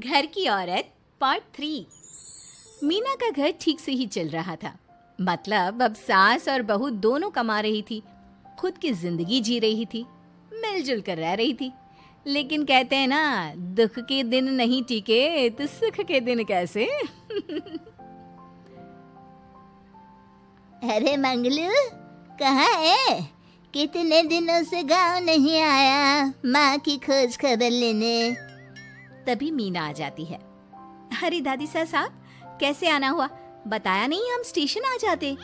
घर की औरत पार्ट 3। मीना का घर ठीक से ही चल रहा था। मतलब अब सास और बहू दोनों कमा रही थी, खुद की जिंदगी जी रही थी, मिलजुल कर रह रही थी। लेकिन कहते हैं ना, दुख के दिन नहीं टिके तो सुख के दिन कैसे। अरे मंगलू, कहाँ है? कितने दिनों से गांव नहीं आया माँ की खोज खबर लेने। तभी मीना आ जाती है। अरे दादी साहब, कैसे आना हुआ? बताया नहीं, हम स्टेशन आ जाते।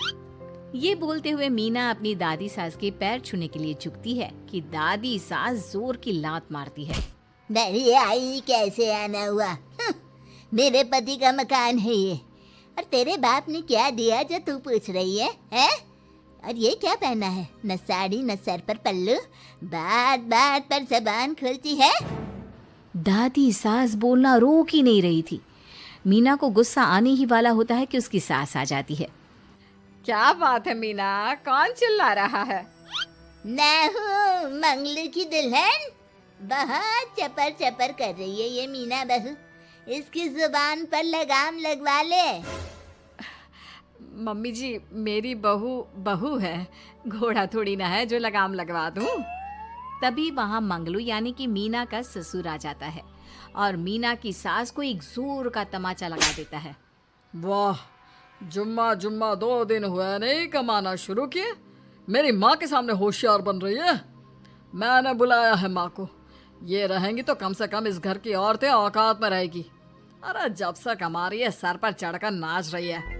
ये बोलते हुए मीना अपनी दादी सास के पैर छूने के लिए झुकती है कि दादी सास जोर की लात मारती है। बड़ी आई, कैसे आना हुआ? मेरे पति का मकान है ये। और तेरे बाप ने क्या दिया जो तू पूछ रही है, हैं? और ये क्या पहना है? न साड़ी न सर पर पल्लू, बात बात पर जबान खुलती है। दादी सास बोलना रोक ही नहीं रही थी। मीना को गुस्सा आने ही वाला होता है कि उसकी सास आ जाती है। क्या बात है मीना, कौन चिल्ला रहा है? मैं हूँ मंगलू की दुल्हन। बहुत चपर चपर कर रही है ये मीना बहू। इसकी जुबान पर लगाम लगवा ले। मम्मी जी, मेरी बहू है, घोड़ा थोड़ी ना है जो लगाम लगवा दूं। तभी वहां मंगलू यानी कि मीना का ससुर आ जाता है और मीना की सास को एक जोर का तमाचा लगा देता है। वाह, जुम्मा 2 दिन हुए नहीं कमाना शुरू किए, मेरी माँ के सामने होशियार बन रही है। मैंने बुलाया है माँ को, ये रहेंगी तो कम से कम इस घर की औरतें औकात में रहेगी। अरे जब से कमा रही है सर पर चढ़कर नाच रही है।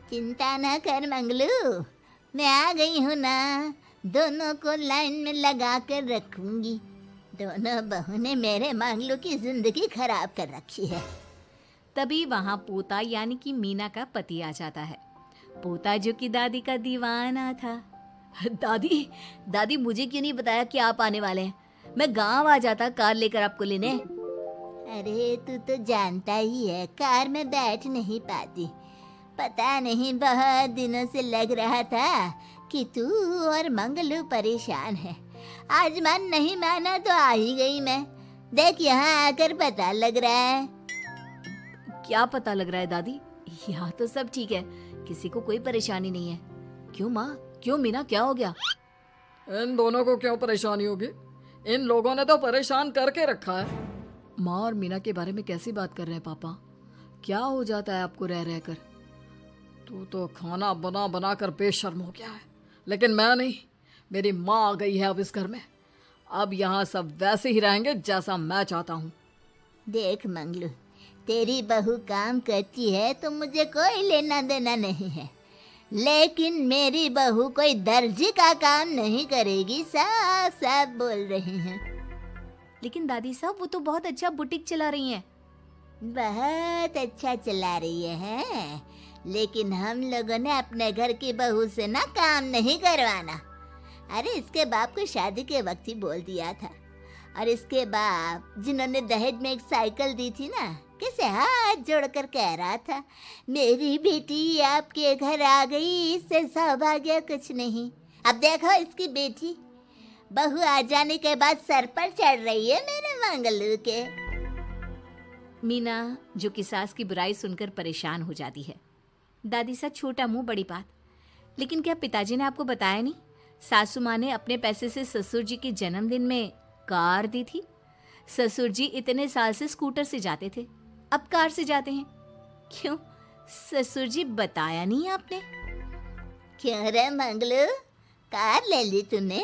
चिंता न कर मंगलू, मैं आ गई हूँ ना। दोनों को लाइन में लगा कर रखूंगी। दोनों बहू ने मेरे मंगलू की जिंदगी खराब कर रखी है। तभी वहां पोता यानी कि मीना का पति आ जाता है। पोता जो कि दादी का दीवाना था। दादी मुझे क्यों नहीं बताया कि आप आने वाले हैं? मैं गांव आ जाता कार लेकर आपको लेने। अरे तू तो जानता ही है, कार में बैठ नहीं पाती। पता नहीं, बहुत दिनों से लग रहा था कि तू और मंगलू परेशान है। आज मन नहीं माना तो आ ही गई मैं। देख, यहाँ आकर पता लग रहा है। क्या पता लग रहा है दादी? यहाँ तो सब ठीक है, किसी को कोई परेशानी नहीं है। क्यों माँ, क्यों मीना, क्या हो गया? इन दोनों को क्यों परेशानी होगी? इन लोगों ने तो परेशान करके रखा है। माँ और मीना के बारे में कैसी बात कर रहे हैं पापा? क्या हो जाता है आपको रह रहकर? तू तो खाना बना बना कर बेशर्म हो गया है, लेकिन मैं नहीं। मेरी माँ आ गई है अब इस घर में। अब यहाँ सब वैसे ही रहेंगे जैसा मैं चाहता हूँ। देख मंगलू, तेरी बहू काम करती है तो मुझे कोई लेना देना नहीं है, लेकिन मेरी बहू कोई दर्जी का काम नहीं करेगी। साफ साफ बोल रही हैं। लेकिन दादी साहब, वो तो बहुत अच्छा बुटीक चला रही हैं। बहुत अच्छा चला रही है, लेकिन हम लोगों ने अपने घर की बहू से ना काम नहीं करवाना। अरे इसके बाप को शादी के वक्त ही बोल दिया था। और इसके बाप जिन्होंने दहेज में एक साइकिल दी थी ना, कैसे हाथ जोड़कर कह रहा था, मेरी बेटी आपके घर आ गई, इससे सौभाग्य कुछ नहीं। अब देखो इसकी बेटी, बहू आ जाने के बाद सर पर चढ़ रही है मेरे मंगलू के। मीना जो कि सास की बुराई सुनकर परेशान हो जाती है। दादी सा छोटा मुंह बड़ी बात। लेकिन क्या पिताजी ने आपको बताया नहीं? सासू माँ ने अपने पैसे से ससुर जी के जन्मदिन में कार दी थी। ससुर जी इतने साल से स्कूटर से जाते थे, अब कार से जाते हैं। क्यों ससुर जी, बताया नहीं आपने? क्यों रे मंगलू, कार ले ली तूने?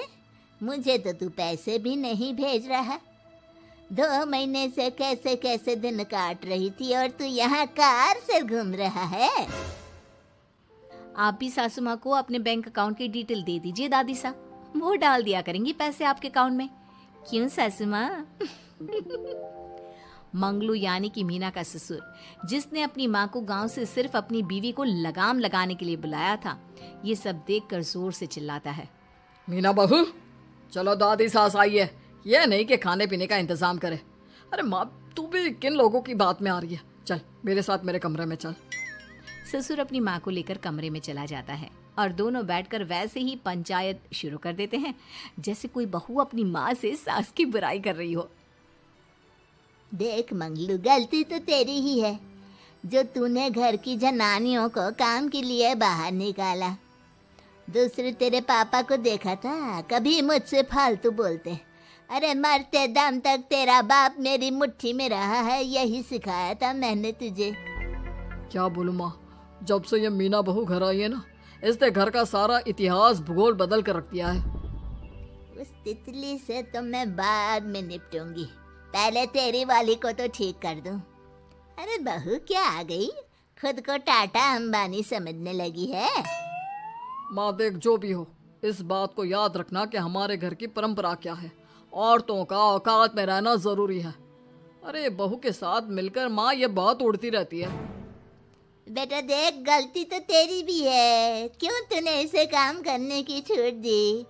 मुझे तो तू पैसे भी नहीं भेज रहा। 2 महीने से कैसे कैसे दिन काट रही थी और तू यहाँ कार से घूम रहा है। आप भी सासू माँ को अपने बैंक अकाउंट की डिटेल दे दीजिए दादी साहब, वो डाल दिया करेंगी पैसे आपके अकाउंट में। क्यों सासू माँ? मंगलू यानी कि मीना का ससुर, जिसने अपनी माँ को गांव से सिर्फ अपनी बीवी को लगाम लगाने के लिए बुलाया था, ये सब देखकर जोर से चिल्लाता है। मीना बहू, चलो दादी सास आई है, यह नहीं कि खाने पीने का इंतजाम करे। अरे माँ, तू भी किन लोगों की बात में आ रही है? चल मेरे साथ मेरे कमरे में चल। ससुर अपनी माँ को लेकर कमरे में चला जाता है और दोनों बैठकर वैसे ही पंचायत शुरू कर देते हैं जैसे कोई बहू अपनी माँ से सास की बुराई कर रही हो। देख मंगलू, गलती तो तेरी ही है जो तूने घर की जनानियों को काम के लिए बाहर निकाला। दूसरे तेरे पापा को देखा था, कभी मुझसे फालतू बोलते। अरे मरते दम तक तेरा बाप मेरी मुट्ठी में रहा है, यही सिखाया था मैंने तुझे। क्या बोलूं माँ, जब से ये मीना बहू घर आई है ना, इसने घर का सारा इतिहास भूगोल बदल कर रख दिया है। उस तितली से तो मैं बाद में निपटूंगी, पहले तेरी वाली को तो ठीक कर दूं। अरे बहू क्या आ गई, खुद को टाटा अंबानी समझने लगी है। माँ देख, जो भी हो, इस बात को याद रखना कि हमारे घर की परंपरा क्या है। औरतों का औकात में रहना जरूरी है। अरे बहू के साथ मिलकर माँ ये बात उड़ती रहती है। बेटा देख, गलती तो तेरी भी है, क्यों तूने इसे काम करने की छूट दी।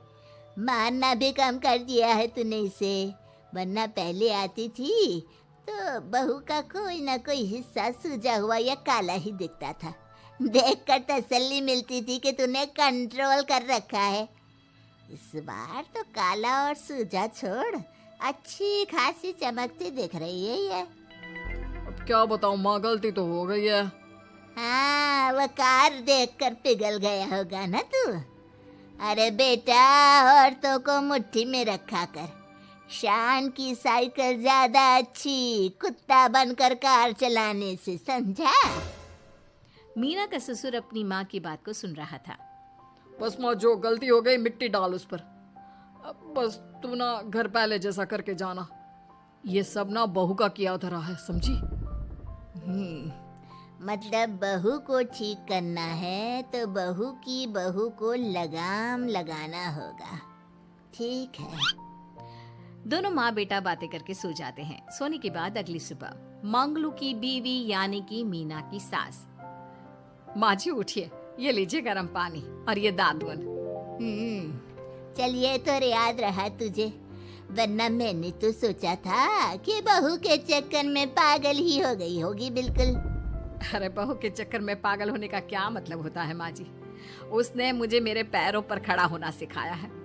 मारना भी कम कर दिया है तूने इसे, वरना पहले आती थी तो बहू का कोई ना कोई हिस्सा सूजा हुआ या काला ही दिखता था। देखकर तसल्ली मिलती थी कि तूने कंट्रोल कर रखा है। इस बार तो काला और सूजा छोड़, अच्छी खासी चमकती दिख रही है ये। अब क्या बताऊं माँ, गलती तो हो गई है। हाँ, वो कार देखकर पिघल गया होगा ना तू। अरे बेटा, औरतों को मुट्ठी में रखा कर। शान की साइकिल ज्यादा अच्छी कुत्ता बनकर कार चलाने से, समझा। मीना का ससुर अपनी माँ की बात को सुन रहा था। बस माँ, जो गलती हो गई मिट्टी डाल उस पर। अब बस तू ना घर पहले जैसा करके जाना। ये सब ना बहू का किया धरा है, समझी। मतलब बहू को ठीक करना है तो बहू को लगाम लगाना होगा। ठीक है। दोनों माँ बेटा बातें करके सो जाते हैं। सोने के बाद अगली सुबह मंगलू की बीवी यानी कि मीना की सास, माँ जी उठिए, ये लीजिए गर्म पानी और ये दादुन। चलिए तो याद रहा तुझे, वरना मैंने तो सोचा था कि बहू के चक्कर में पागल ही हो गई होगी बिल्कुल। अरे बहू के चक्कर में पागल होने का क्या मतलब होता है माँ जी। उसने मुझे मेरे पैरों पर खड़ा होना सिखाया है।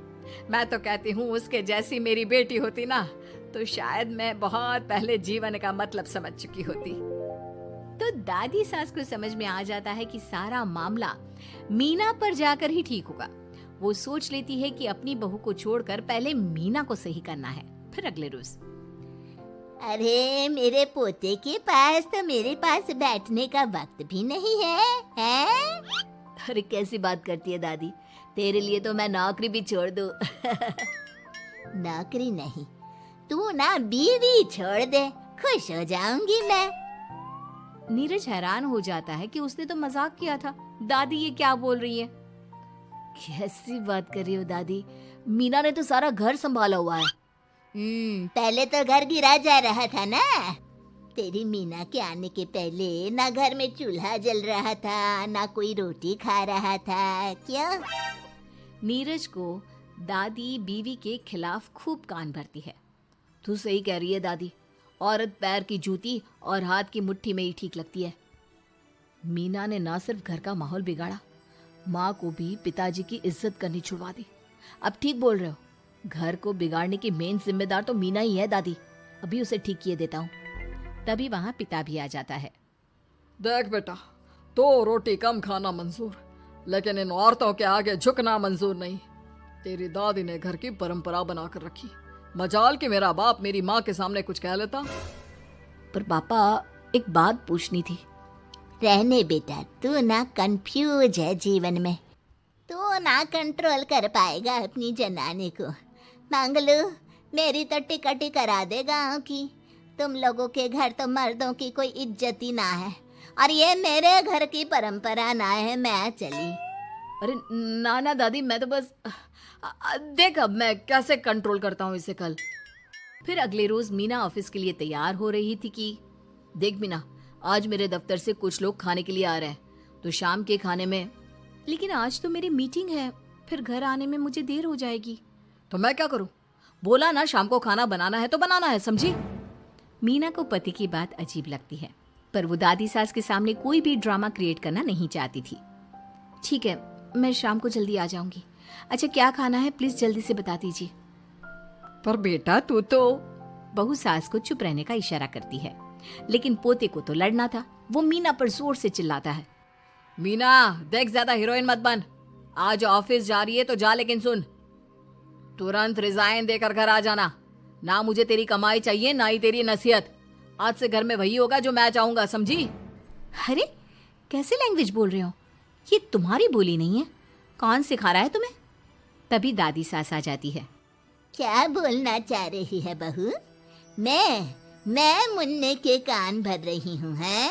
मैं तो कहती हूँ उसके जैसी मेरी बेटी होती ना तो शायद मैं बहुत पहले जीवन का मतलब समझ चुकी होती। तो दादी सास को समझ में आ जाता है कि सारा मामला मीना पर जाकर ही ठीक होगा। वो सोच लेती है कि अपनी बहू को छोड़कर पहले मीना को सही करना है। फिर अगले रोज, अरे मेरे पोते के पास तो मेरे पास बैठने का वक्त भी नहीं है, हैं? अरे कैसी बात करती है दादी, तेरे लिए तो मैं नौकरी भी छोड़ दूं। नौकरी नहीं, तू ना बीवी छोड़ दे, खुश हो जाऊंगी मैं। नीरज हैरान हो जाता है कि उसने तो मजाक किया था। दादी ये क्या बोल रही है? कैसी बात कर रही हो दादी, मीना ने तो सारा घर संभाला हुआ है। पहले तो घर गिरा जा रहा था ना। तेरी मीना के आने के पहले ना घर में चूल्हा जल रहा था, ना कोई रोटी खा रहा था। क्यों? नीरज को दादी बीवी के खिलाफ खूब कान भरती है। तू सही कह रही है दादी, औरत पैर की जूती और हाथ की मुट्ठी में ही ठीक लगती है। मीना ने ना सिर्फ घर का माहौल बिगाड़ा, माँ को भी पिताजी की इज्जत करनी छुड़वा दी। अब ठीक बोल रहे हो, घर को बिगाड़ने की मेन जिम्मेदार तो मीना ही है दादी। अभी उसे ठीक किए देता हूँ। तभी वहाँ पिता भी आ जाता है। देख बेटा, तो रोटी कम खाना मंजूर, लेकिन इन औरतों के आगे झुकना मंजूर नहीं। तेरी दादी ने घर की परंपरा बनाकर रखी। मजाल कि मेरा बाप मेरी माँ के सामने कुछ कह लेता। पर पापा एक बात पूछनी थी। रहने बेटा, तू ना कंफ्यूज है जीवन में, तू ना कंट्रोल कर पाएगा अपनी जनानी को। मंगलू, मेरी तो टिकट ही करा दे गाँव की। तुम लोगों के घर तो मर्दों की कोई इज्जत ही ना है, और ये मेरे घर की परंपरा ना है। मैं चली। अरे ना ना दादी, मैं तो बस देख अब मैं कैसे कंट्रोल करता हूँ इसे कल। फिर अगले रोज मीना ऑफिस के लिए तैयार हो रही थी कि देख मीना, आज मेरे दफ्तर से कुछ लोग खाने के लिए आ रहे हैं, तो शाम के खाने में। लेकिन आज तो मेरी मीटिंग है, फिर घर आने में मुझे देर हो जाएगी। तो मैं क्या करूं? बोला ना शाम को खाना बनाना है तो बनाना है, समझी। मीना को पति की बात अजीब लगती है, पर वो दादी सास के सामने कोई भी ड्रामा क्रिएट करना नहीं चाहती थी। ठीक है, मैं शाम को जल्दी आ जाऊंगी। अच्छा क्या खाना है प्लीज जल्दी से बता दीजिए। पर बेटा तू तो बहू सास को चुप रहने का इशारा करती है, लेकिन पोते को तो लड़ना था। वो मीना पर जोर से चिल्लाता है, मीना देख, ज्यादा हीरोइन मत बन। आज ऑफिस जा रही है तो जा, लेकिन सुन, तुरंत रिजाइन देकर घर आ जाना। ना मुझे तेरी कमाई चाहिए, ना ही तेरी नसीहत। आज से घर में वही होगा जो मैं चाहूंगा, समझी? अरे कैसे लैंग्वेज बोल रहे हो? ये तुम्हारी बोली नहीं है। कौन सिखा रहा है तुम्हें? तभी दादी सास आ जाती है। क्या बोलना चाह रही है बहू? मैं मुन्ने के कान भर रही हूँ, हैं?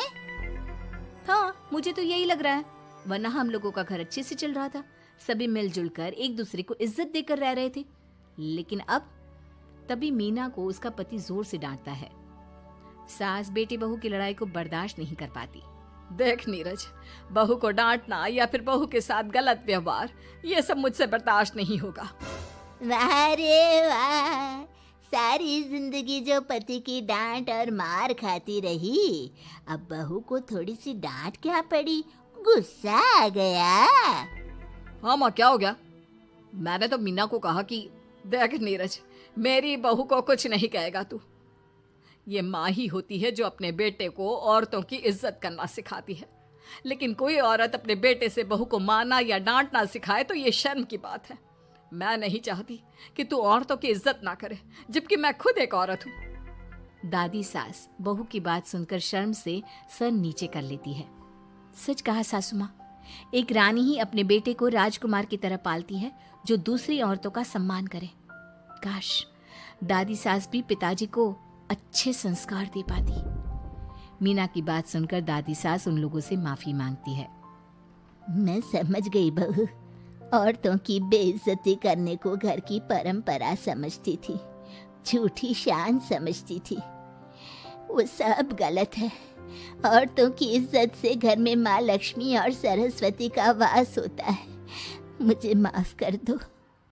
हाँ, मुझे तो यही लग रहा है, वरना हम लोगों का घर अच्छे से चल रहा था। सभी मिलजुल कर एक दूसरे को इज्जत देकर रह रहे थे। लेकिन अब तभी मीना को उसका पति जोर से डांटता है। सास बेटी बहू की लड़ाई को बर्दाश्त नहीं कर पाती। देख नीरज, बहू को डांटना या फिर बहू के साथ गलत व्यवहार, ये सब मुझसे बर्दाश्त नहीं होगा। वाह रे वाह, सारी जिंदगी जो पति की डांट और मार खाती रही, अब बहू को थोड़ी सी डांट क्या पड़ी, गुस्सा आ गया। हाँ माँ, क्या हो गया? मैंने तो मीना को कहा कि देख नीरज, मेरी बहू को कुछ नहीं कहेगा तू। ये माँ ही होती है जो अपने बेटे को औरतों की इज्जत करना सिखाती है, लेकिन कोई औरत अपने बेटे से बहू को मारना या डांटना सिखाए तो ये शर्म की बात है। मैं नहीं चाहती कि तू औरतों की इज्जत ना करे, जबकि मैं खुद एक औरत हूँ। दादी सास बहू की बात सुनकर शर्म से सर नीचे कर लेती है। सच कहा सासू माँ, एक रानी ही अपने बेटे को राजकुमार की तरह पालती है, जो दूसरी औरतों का सम्मान करे। काश दादी सास भी पिताजी को अच्छे संस्कार दे पाती। मीना की बात सुनकर दादी सास उन लोगों से माफी मांगती है। मैं समझ गई बहू, औरतों की बेइज्जती करने को घर की परंपरा समझती थी, झूठी शान समझती थी। वो सब गलत है। औरतों की इज्जत से घर में माँ लक्ष्मी और सरस्वती का वास होता है। मुझे माफ कर दो।